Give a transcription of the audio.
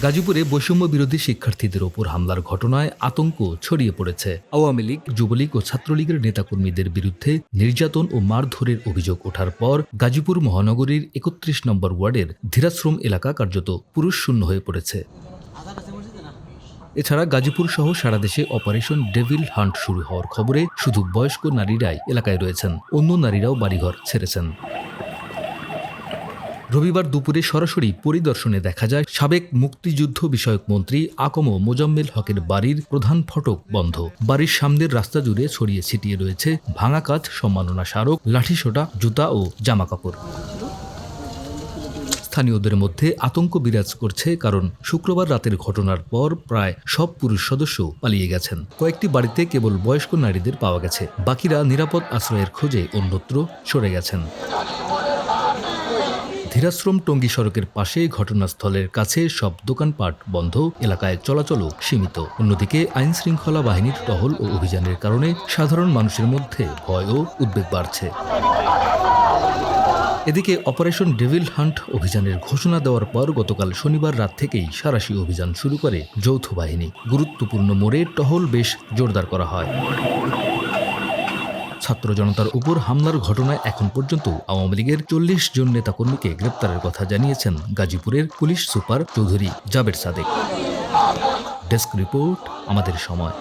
গাজীপুরে বৈষম্য বিরোধী শিক্ষার্থীদের ওপর হামলার ঘটনায় আতঙ্ক ছড়িয়ে পড়েছে। আওয়ামী লীগ, যুবলীগ ও ছাত্রলীগের নেতাকর্মীদের বিরুদ্ধে নির্যাতন ও মারধরের অভিযোগ ওঠার পর গাজীপুর মহানগরীর ৩১ নম্বর ওয়ার্ডের ধীরাশ্রম এলাকা কার্যত পুরুষশূন্য হয়ে পড়েছে। এছাড়া গাজীপুর সহ সারা দেশে অপারেশন ডেভিল হান্ট শুরু হওয়ার খবরে শুধু বয়স্ক নারীরাই এলাকায় রয়েছেন, অন্য নারীরাও বাড়িঘর ছেড়েছেন। রবিবার দুপুরে সরাসরি পরিদর্শনে দেখা যায় সাবেক মুক্তিযুদ্ধ বিষয়ক মন্ত্রী আকম মোজাম্মেল হকের বাড়ির প্রধান ফটক বন্ধ। বাড়ির সামনের রাস্তা জুড়ে ছড়িয়ে ছিটিয়ে রয়েছে ভাঙা কাঠ, সম্মাননা স্মারক, লাঠিসোঁটা, জুতা ও জামাকাপড়। স্থানীয়দের মধ্যে আতঙ্ক বিরাজ করছে, কারণ শুক্রবার রাতের ঘটনার পর প্রায় সব পুরুষ সদস্য পালিয়ে গেছেন। কয়েকটি বাড়িতে কেবল বয়স্ক নারীদের পাওয়া গেছে, বাকিরা নিরাপদ আশ্রয়ের খোঁজে অন্যত্র সরে গেছেন। ধীরাশ্রম টঙ্গী সড়কের পাশে ঘটনাস্থলের কাছে সব দোকানপাট বন্ধ, এলাকায় চলাচলও সীমিত। অন্যদিকে আইনশৃঙ্খলা বাহিনীর টহল ও অভিযানের কারণে সাধারণ মানুষের মধ্যে ভয় ও উদ্বেগ বাড়ছে। এদিকে অপারেশন ডেভিল হান্ট অভিযানের ঘোষণা দেওয়ার পর গতকাল শনিবার রাত থেকেই সাঁড়াশি অভিযান শুরু করে যৌথ বাহিনী। গুরুত্বপূর্ণ মোড়ে টহল বেশ জোরদার করা হয়। ছাত্র জনতার উপর হামলার ঘটনায় এখন পর্যন্ত আওয়ামী লীগের ৪০ জন নেতাকর্মীকে গ্রেপ্তারের কথা জানিয়েছেন গাজীপুরের police super Chowdhury Jaber Sadek. Desk report, আমাদের সময়।